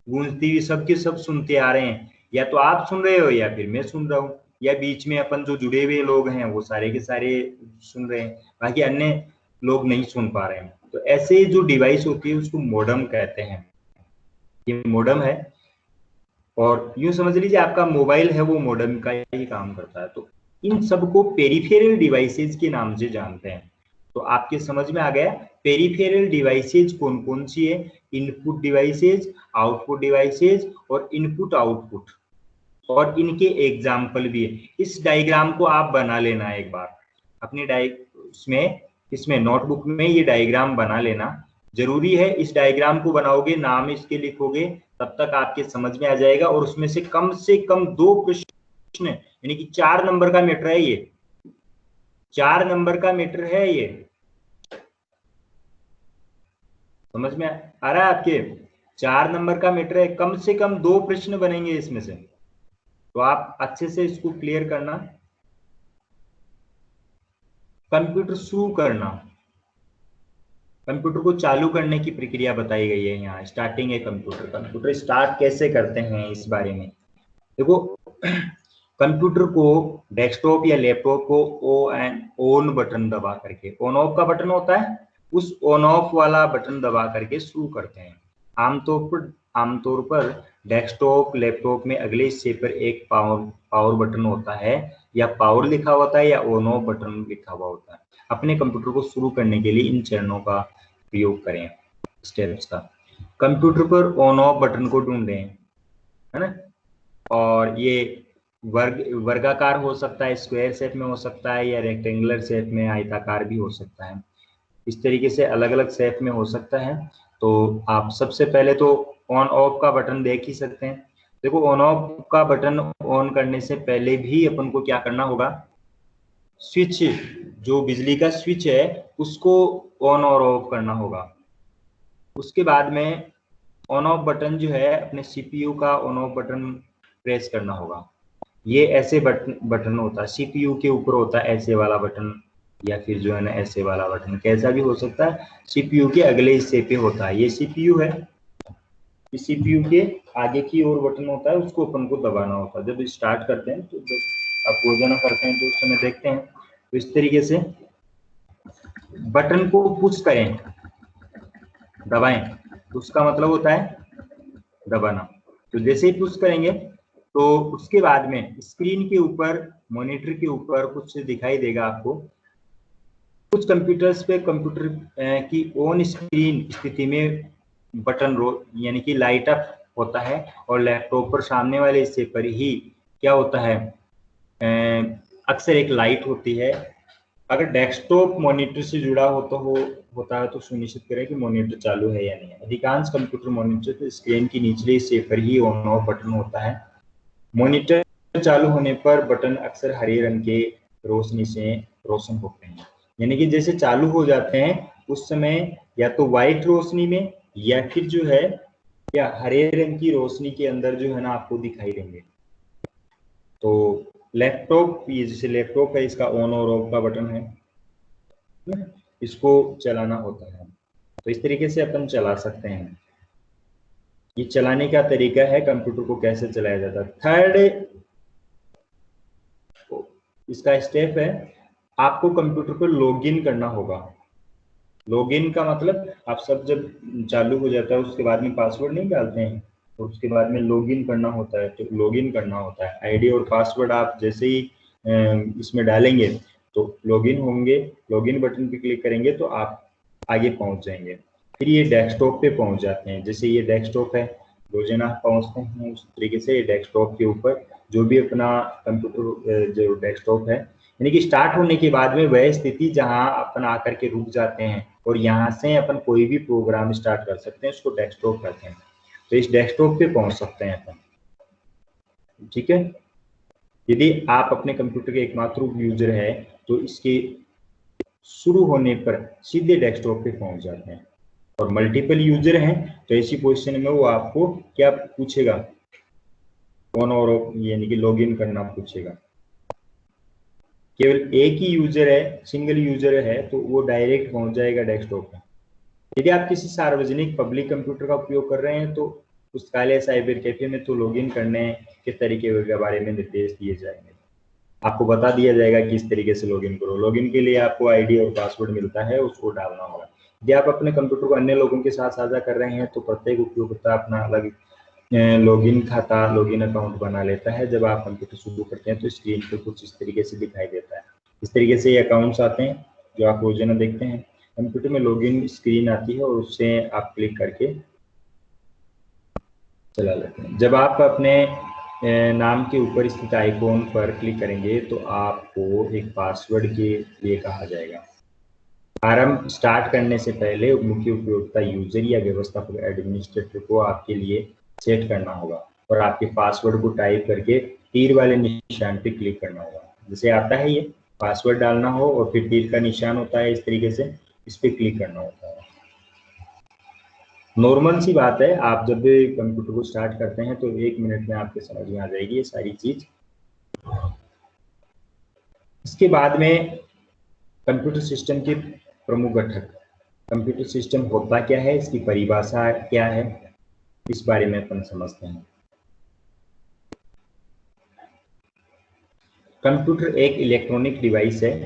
गूंजती हुई सबके सब सुनते आ रहे हैं, या तो आप सुन रहे हो या फिर मैं सुन रहा हूँ, या बीच में अपन जो जुड़े हुए लोग हैं वो सारे के सारे सुन रहे हैं, बाकी अन्य लोग नहीं सुन पा रहे हैं। तो ऐसे जो डिवाइस होती है उसको मॉडेम कहते हैं। ये मॉडेम है, और यूं समझ लीजिए आपका मोबाइल है वो मॉडेम का ही काम करता है। तो इन सबको पेरिफेरल डिवाइसेज के नाम से जानते हैं। तो आपके समझ में आ गया पेरिफेरल डिवाइसेज कौन कौन सी है? इनपुट डिवाइसेज, आउटपुट डिवाइसेज और इनपुट आउटपुट, और इनके एग्जाम्पल भी है। इस डायग्राम को आप बना लेना एक बार अपनी इसमें नोटबुक में ये डायग्राम बना लेना जरूरी है। इस डायग्राम को बनाओगे, नाम इसके लिखोगे, तब तक आपके समझ में आ जाएगा। और उसमें से कम 2 प्रश्न, यानी कि 4 नंबर का मैटर है ये, 4 नंबर का मैटर है ये। समझ में आ रहा है आपके? 4 नंबर का मैटर है, कम से कम 2 प्रश्न बनेंगे इसमें से, तो आप अच्छे से इसको क्लियर करना। कंप्यूटर शुरू करना, कंप्यूटर को चालू करने की प्रक्रिया बताई गई है यहाँ। स्टार्टिंग है कंप्यूटर, कंप्यूटर स्टार्ट कैसे करते हैं इस बारे में देखो। कंप्यूटर को, डेस्कटॉप या लैपटॉप को ऑन बटन दबा करके, ऑन ऑफ का बटन होता है, उस ऑन ऑफ वाला बटन दबा करके शुरू करते हैं। आमतौर पर डेस्कटॉप लैपटॉप में अगले हिस्से पर एक पावर बटन होता है, या पावर लिखा होता है, या ऑन ऑफ बटन लिखा हुआ होता है। अपने कंप्यूटर को शुरू करने के लिए इन चरणों का प्रयोग करें, स्टेप्स का। कंप्यूटर पर ऑन ऑफ बटन को ढूंढें, है ना। और ये वर्गाकार हो सकता है, स्क्वायर शेप में हो सकता है, या रेक्टेंगुलर शेप में, आयताकार भी हो सकता है। इस तरीके से अलग अलग शेप में हो सकता है। तो आप सबसे पहले तो ऑन ऑफ का बटन देख ही सकते हैं। देखो, ऑन ऑफ का बटन ऑन करने से पहले भी अपन को क्या करना होगा, स्विच, जो बिजली का स्विच है उसको ऑन और ऑफ करना होगा। उसके बाद में ऑन ऑफ बटन जो है, अपने सीपीयू का ऑन ऑफ बटन प्रेस करना होगा। ये ऐसे बटन होता है, सीपीयू के ऊपर होता है ऐसे वाला बटन, या फिर जो है ना ऐसे वाला बटन, कैसा भी हो सकता है। सीपीयू के अगले हिस्से पे होता है, ये सीपीयू है, इस सीपीयू के आगे की ओर बटन होता है, उसको अपन को दबाना होता है। जब स्टार्ट करते हैं, तो जब आप रोजाना करते हैं तो उस समय देखते हैं, तो इस तरीके से बटन को पुश करें, दबाएं, तो उसका मतलब होता है दबाना। तो जैसे ही पुश करेंगे तो उसके बाद में स्क्रीन के ऊपर, मॉनिटर के ऊपर कुछ दिखाई देगा आपको। कुछ कंप्यूटर्स पे कंप्यूटर की ऑन स्क्रीन स्थिति में बटन यानी कि लाइट अप होता है, और लैपटॉप पर सामने वाले हिस्से पर ही क्या होता है, अक्सर एक लाइट होती है। अगर डेस्कटॉप मॉनिटर से जुड़ा होता है तो सुनिश्चित करें कि मॉनिटर चालू है या नहीं। अधिकांश कंप्यूटर मॉनिटर तो स्क्रीन की निचले हिस्से पर ही ऑन ऑफ बटन होता है। मॉनिटर चालू होने पर बटन अक्सर हरे रंग के रोशनी से रोशन होते हैं, यानी कि जैसे चालू हो जाते हैं उस समय या तो व्हाइट रोशनी में, या फिर जो है या हरे रंग की रोशनी के अंदर जो है ना आपको दिखाई देंगे। तो लैपटॉप, ये जैसे लैपटॉप है, इसका ऑन और ऑफ का बटन है, इसको चलाना होता है। तो इस तरीके से अपन चला सकते हैं। ये चलाने का तरीका है, कंप्यूटर को कैसे चलाया जाता है। थर्ड इसका स्टेप है, आपको कंप्यूटर पर लॉगिन करना होगा। लॉगिन का मतलब, आप सब जब चालू हो जाता है उसके बाद में पासवर्ड नहीं डालते हैं, तो उसके बाद में लॉगिन करना होता है। तो लॉगिन करना होता है, आईडी और पासवर्ड आप जैसे ही इसमें डालेंगे तो लॉगिन होंगे। लॉगिन बटन पे क्लिक करेंगे तो आप आगे पहुंच जाएंगे। फिर ये डेस्कटॉप पे पहुंच जाते हैं। जैसे ये डेस्कटॉप है, रोजाना पहुंचते हैं उस तरीके से डेस्कटॉप के ऊपर जो भी अपना कंप्यूटर जो डेस्कटॉप है, यानी कि स्टार्ट होने के बाद में वह स्थिति जहां अपन आकर के रुक जाते हैं, और यहाँ से अपन कोई भी प्रोग्राम स्टार्ट कर सकते हैं, उसको डेस्कटॉप कहते हैं। तो इस डेस्कटॉप पे पहुंच सकते हैं अपन, ठीक है। यदि आप अपने कंप्यूटर के एकमात्र यूजर है तो इसके शुरू होने पर सीधे डेस्कटॉप पे पहुंच जाते हैं। और मल्टीपल यूजर हैं तो ऐसी पोजीशन में वो आपको क्या पूछेगा, ऑन और ऑफ यानी कि लॉगिन करना पूछेगा। केवल एक ही यूजर है, सिंगल यूजर है, तो वो डायरेक्ट पहुंच जाएगा डेस्कटॉप में। यदि आप किसी सार्वजनिक पब्लिक कंप्यूटर का उपयोग कर रहे हैं तो पुस्तकालय, साइबर कैफे में तो लॉगिन करने के तरीके के बारे में निर्देश दिए जाएंगे। आपको बता दिया जाएगा कि इस तरीके से लॉगिन करो। लॉगिन के लिए आपको आईडी और पासवर्ड मिलता है, उसको डालना होगा। यदि आप अपने कंप्यूटर को अन्य लोगों के साथ साझा कर रहे हैं तो प्रत्येक उपयोगकर्ता अपना अलग लॉगिन खाता, लॉगिन अकाउंट बना लेता है। जब आप कंप्यूटर शुरू करते हैं तो स्क्रीन पर कुछ इस तरीके से दिखाई देता है। इस तरीके से ये अकाउंट्स आते हैं जो आप रोजाना देखते हैं। कंप्यूटर में लॉगिन स्क्रीन आती है और उससे आप क्लिक करके चला लेते हैं। जब आप अपने नाम के ऊपर स्थित आइकॉन पर क्लिक करेंगे तो आपको एक पासवर्ड के लिए कहा जाएगा। आरंभ स्टार्ट करने से पहले मुख्य उपयोगिता यूजर या व्यवस्थापक एडमिनिस्ट्रेटर को आपके लिए सेट करना होगा, और आपके पासवर्ड को टाइप करके तीर वाले निशान पे क्लिक करना होगा। जैसे आता है ये पासवर्ड डालना हो और फिर तीर का निशान होता है इस तरीके से, इस पे क्लिक करना होता है। नॉर्मल सी बात है, आप जब भी कंप्यूटर को स्टार्ट करते हैं तो 1 मिनट में आपके समझ में आ जाएगी ये सारी चीज। इसके बाद में कंप्यूटर सिस्टम के प्रमुख घटक, कंप्यूटर सिस्टम होता क्या है, इसकी परिभाषा क्या है, इस बारे में अपन समझते हैं। कंप्यूटर एक इलेक्ट्रॉनिक डिवाइस है।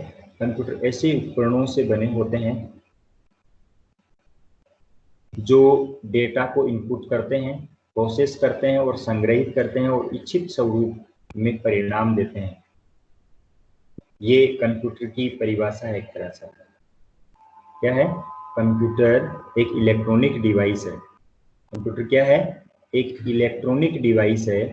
कंप्यूटर ऐसे उपकरणों से बने होते हैं जो डेटा को इनपुट करते हैं, प्रोसेस करते हैं और संग्रहित करते हैं और इच्छित स्वरूप में परिणाम देते हैं। ये कंप्यूटर की परिभाषा है एक तरह से। क्या है? कंप्यूटर एक इलेक्ट्रॉनिक डिवाइस है। कंप्यूटर क्या है? एक इलेक्ट्रॉनिक डिवाइस है।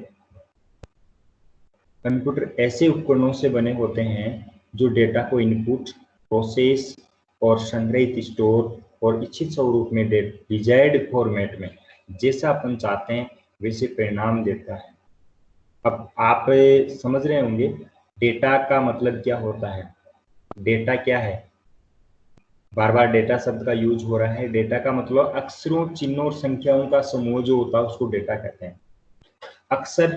कंप्यूटर ऐसे उपकरणों से बने होते हैं जो डेटा को इनपुट, प्रोसेस और संग्रहित, स्टोर और इच्छित स्वरूप में डिजायर्ड फॉर्मेट में जैसा अपन चाहते हैं वैसे परिणाम देता है। अब आप समझ रहे होंगे डेटा का मतलब क्या होता है। डेटा क्या है? बार बार डेटा शब्द का यूज हो रहा है। डेटा का मतलब अक्षरों, चिन्हों और संख्याओं का समूह जो होता है उसको डेटा कहते हैं। अक्षर,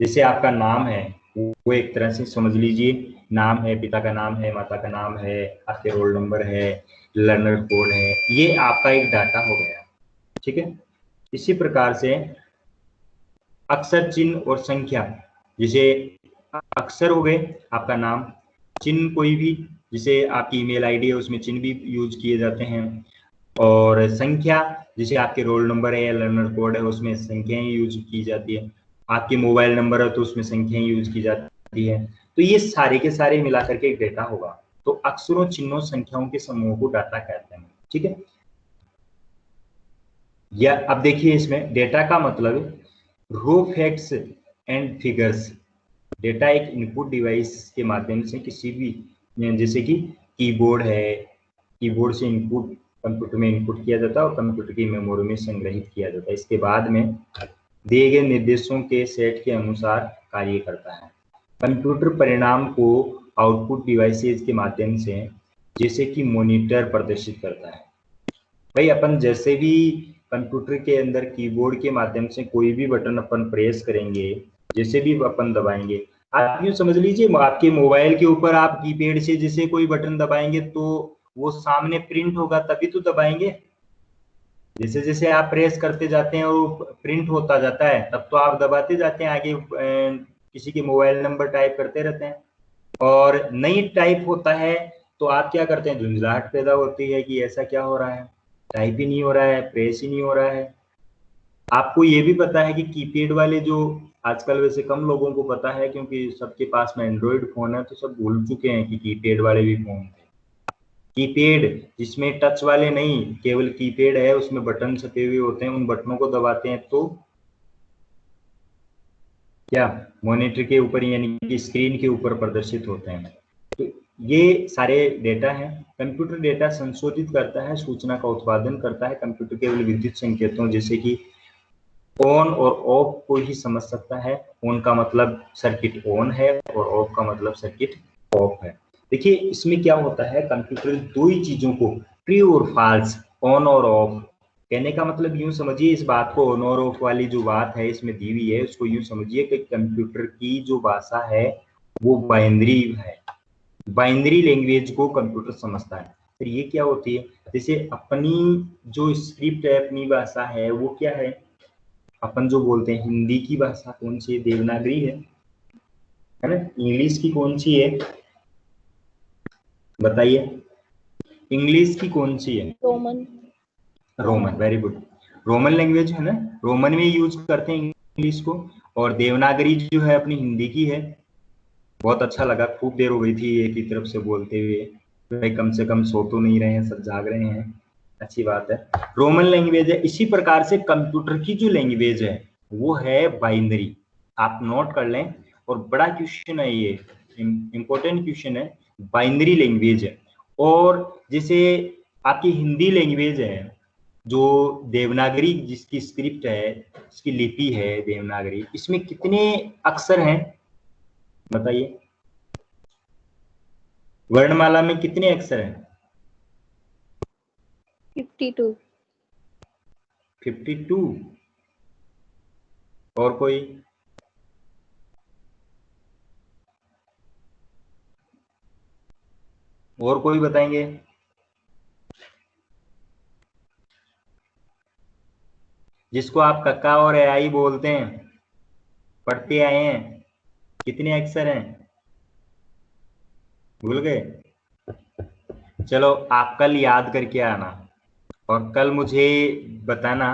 जैसे आपका नाम है, वो एक तरह से समझ लीजिए नाम है, पिता का नाम है, माता का नाम है, आपके रोल नंबर है, लर्नर कोड है, ये आपका एक डाटा हो गया। ठीक है। इसी प्रकार से अक्षर, चिन्ह और संख्या, जैसे अक्षर हो गए आपका नाम, चिन्ह कोई भी, जैसे आपकी ईमेल आईडी है उसमें चिन्ह भी यूज किए जाते हैं, और संख्या जैसे आपके रोल नंबर है या लर्नर कोड है उसमें संख्याएं यूज की जाती है, आपके मोबाइल नंबर है तो उसमें संख्याएं यूज की जाती है। तो ये सारे के सारे मिलाकर के एक डेटा होगा। तो अक्षरों, चिन्हों, संख्याओं के समूह को डाटा कहते हैं। ठीक है। या अब देखिए इसमें डेटा का मतलब रो फैक्ट्स एंड फिगर्स। डेटा एक इनपुट डिवाइस के माध्यम से किसी भी, जैसे कि कीबोर्ड है, कीबोर्ड से इनपुट कंप्यूटर में इनपुट किया जाता है और कंप्यूटर की मेमोरी में संग्रहित किया जाता है। इसके बाद में दिए गए निर्देशों के सेट के अनुसार कार्य करता है। कंप्यूटर परिणाम को आउटपुट डिवाइसेज के माध्यम से, जैसे कि मॉनिटर, प्रदर्शित करता है। भाई अपन जैसे भी कंप्यूटर के अंदर कीबोर्ड के माध्यम से कोई भी बटन अपन प्रेस करेंगे, जैसे भी अपन दबाएंगे, आप यूँ समझ लीजिए आपके मोबाइल के ऊपर आप कीपैड से जैसे कोई बटन दबाएंगे तो वो सामने प्रिंट होगा, तभी तो दबाएंगे। जैसे जैसे आप प्रेस करते जाते हैं और वो प्रिंट होता जाता है, तब तो आप दबाते जाते हैं आगे, किसी के मोबाइल नंबर टाइप करते रहते हैं, और नहीं टाइप होता है तो आप क्या करते हैं, झुंझलाहट पैदा होती है कि ऐसा क्या हो रहा है, टाइप ही नहीं हो रहा है, प्रेस ही नहीं हो रहा है। आपको ये भी पता है कि कीपैड वाले जो, आजकल वैसे कम लोगों को पता है क्योंकि सबके पास में एंड्रॉइड फोन है तो सब भूल चुके हैं कि कीपैड वाले भी फोन थे। कीपैड जिसमें टच वाले नहीं, केवल कीपैड है, उसमें बटन छपे हुए होते हैं, उन बटनों को दबाते हैं तो क्या मॉनिटर के ऊपर यानी कि स्क्रीन के ऊपर प्रदर्शित होते हैं। तो ये सारे डेटा हैं। कंप्यूटर डेटा संशोधित करता है, सूचना का उत्पादन करता है। कंप्यूटर केवल विद्युत संकेतों जैसे कि ऑन और ऑफ को ही समझ सकता है। ऑन का मतलब सर्किट ऑन है और ऑफ का मतलब सर्किट ऑफ है। देखिए इसमें क्या होता है, कंप्यूटर दो ही चीजों को, ट्रू और फॉल्स, ऑन और ऑफ, कहने का मतलब यूं समझिए, इस बात को ऑन और ऑफ वाली जो बात है इसमें दी हुई है उसको यूं समझिए कि कंप्यूटर की जो भाषा है वो बाइनरी है। बाइनरी लैंग्वेज को कंप्यूटर समझता है। फिर ये क्या होती है, जैसे अपनी जो स्क्रिप्ट है, अपनी भाषा है, वो क्या है, अपन जो बोलते हैं हिंदी की भाषा कौन सी है, देवनागरी है ना। इंग्लिश की कौन सी है बताइए, इंग्लिश की कौन सी है? Roman. Roman, very good. Roman language है ना, रोमन में यूज करते हैं इंग्लिश को। और देवनागरी जो है अपनी हिंदी की है। बहुत अच्छा लगा, खूब देर हो गई थी एक ही तरफ से बोलते हुए, भाई कम से कम सो तो नहीं रहे हैं, सब जाग रहे हैं, अच्छी बात है। रोमन लैंग्वेज है। इसी प्रकार से कंप्यूटर की जो लैंग्वेज है वो है बाइनरी। आप नोट कर लें, और बड़ा क्वेश्चन है ये, इंपॉर्टेंट क्वेश्चन है। बाइनरी लैंग्वेज है। और जैसे आपकी हिंदी लैंग्वेज है, जो देवनागरी जिसकी स्क्रिप्ट है, इसकी लिपि है देवनागरी, इसमें कितने अक्षर हैं बताइए, वर्णमाला में कितने अक्षर हैं? 52। 52। और कोई? और कोई बताएंगे? जिसको आप कक्का और एआई बोलते हैं, पढ़ते आए हैं, कितने अक्षर हैं? भूल गए? चलो आप कल याद करके आना और कल मुझे बताना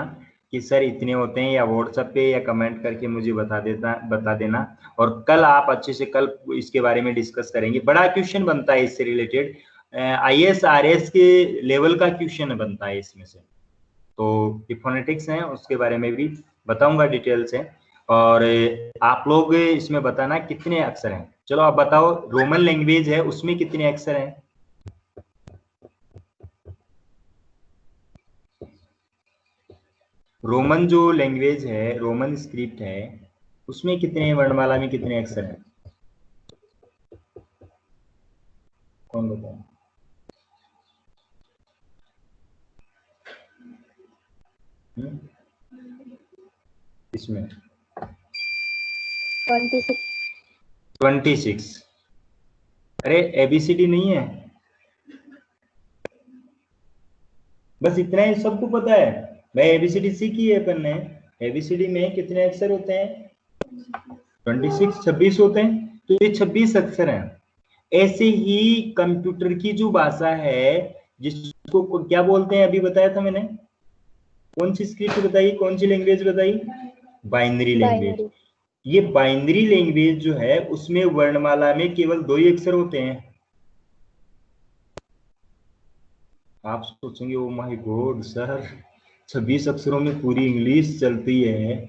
कि सर इतने होते हैं, या व्हाट्सएप पे या कमेंट करके मुझे बता देना। और कल आप अच्छे से कल इसके बारे में डिस्कस करेंगे। बड़ा क्वेश्चन बनता है इससे रिलेटेड, आईएएस आरएएस के लेवल का क्वेश्चन बनता है इसमें से। तो फोनेटिक्स है उसके बारे में भी बताऊंगा डिटेल से। और आप लोग इसमें बताना कितने अक्षर हैं। चलो आप बताओ, रोमन लैंग्वेज है उसमें कितने अक्षर हैं? रोमन जो लैंग्वेज है, रोमन स्क्रिप्ट है, उसमें कितने वर्णमाला में कितने अक्षर हैं? कौन बताए? इसमें 26। अरे एबीसीडी नहीं है? बस इतना ही सबको पता है? भाई एबीसीडी सीखी है अपन ने। एबीसीडी में कितने अक्षर होते हैं? 26, 26 होते हैं। तो ये 26 अक्षर हैं। ऐसे ही कंप्यूटर की जो भाषा है, जिसको क्या बोलते हैं, अभी बताया था मैंने। कौन सी स्क्रिप्ट बताई, कौन सी लैंग्वेज बताई? Binary language. ये बाइनरी लैंग्वेज जो है उसमें वर्णमाला में केवल 2 ही अक्षर होते हैं। आप सोचेंगे ओ माय गॉड सर, 26 अक्षरों में पूरी इंग्लिश चलती है।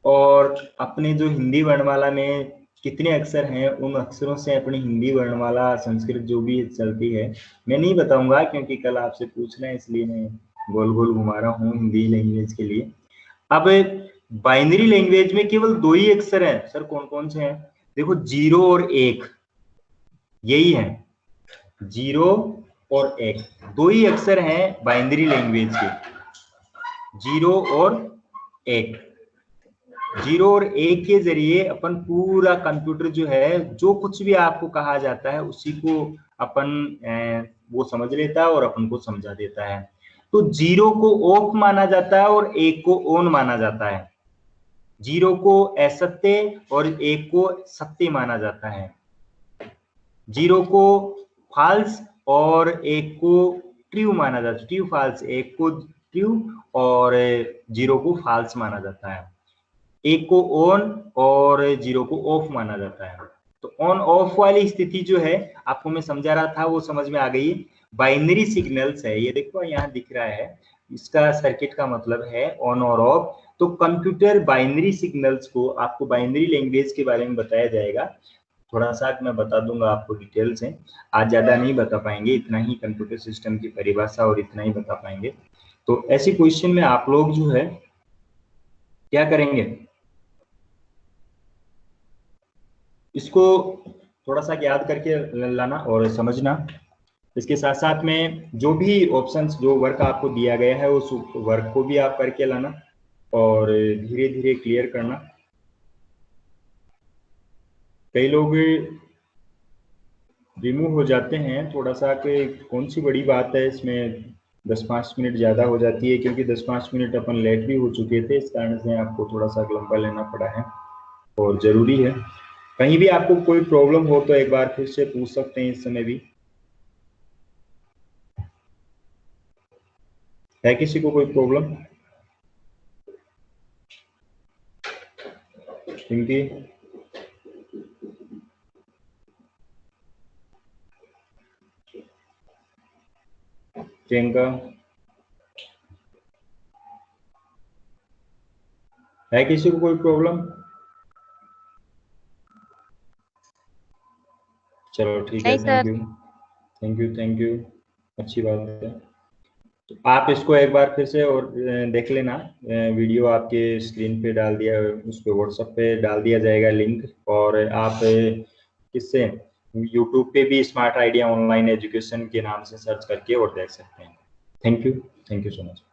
और अपने जो हिंदी वर्णमाला में कितने अक्षर हैं, उन अक्षरों से अपनी हिंदी वर्णमाला संस्कृत जो भी चलती है, मैं नहीं बताऊंगा क्योंकि कल आपसे पूछना है, इसलिए मैं गोल गोल घुमा रहा हूँ हिंदी लैंग्वेज के लिए। अब बाइनरी लैंग्वेज में केवल 2 ही अक्षर हैं। सर कौन कौन से हैं? देखो 0 और 1, यही है। 0 और 1 2 ही अक्षर हैं बाइनरी लैंग्वेज के, 0 और 1। 0 और 1 के जरिए अपन पूरा कंप्यूटर जो है, जो कुछ भी आपको कहा जाता है उसी को अपन वो समझ लेता है और अपन को समझा देता है। तो 0 को ऑफ माना जाता है और 1 को ऑन माना जाता है। 0 को असत्य और 1 को सत्य माना जाता है। 0 को फॉल्स और 1 को ट्रू माना जाता है। ट्रू फॉल्स, 1 को ट्रू और 0 को फॉल्स माना जाता है। 1 को ऑन और 0 को ऑफ माना जाता है। तो ऑन ऑफ वाली स्थिति जो है आपको मैं समझा रहा था, वो समझ में आ गई। बाइनरी सिग्नल्स है, ये देखो यहाँ दिख रहा है, इसका सर्किट का मतलब है ऑन और ऑफ। तो कंप्यूटर बाइनरी सिग्नल्स को, आपको बाइनरी लैंग्वेज के बारे में बताया जाएगा, थोड़ा सा मैं बता दूंगा आपको डिटेल से। आज ज्यादा नहीं बता पाएंगे, इतना ही कंप्यूटर सिस्टम की परिभाषा और इतना ही बता पाएंगे। तो ऐसे क्वेश्चन में आप लोग जो है क्या करेंगे, इसको थोड़ा सा याद करके लाना और समझना। इसके साथ साथ में जो भी ऑप्शंस, जो वर्क आपको दिया गया है, उस वर्क को भी आप करके लाना और धीरे धीरे क्लियर करना। कई लोग रिमूव हो जाते हैं थोड़ा सा, कि कौन सी बड़ी बात है इसमें 10-5 मिनट ज़्यादा हो जाती है, क्योंकि 10-5 मिनट अपन लेट भी हो चुके थे, इस कारण से आपको थोड़ा सा लंबा लेना पड़ा है और ज़रूरी है। कहीं भी आपको कोई प्रॉब्लम हो तो एक बार फिर से पूछ सकते हैं, इस समय भी है किसी को कोई प्रॉब्लम? क्योंकि प्रियंका है किसी को कोई प्रॉब्लम? चलो ठीक है, thank you thank you thank you, अच्छी बात है। तो आप इसको एक बार फिर से और देख लेना, वीडियो आपके स्क्रीन पे डाल दिया, उस पर व्हाट्सएप पे डाल दिया जाएगा लिंक। और आप किससे यूट्यूब पे भी स्मार्ट आइडिया ऑनलाइन एजुकेशन के नाम से सर्च करके और देख सकते हैं। Thank you so much.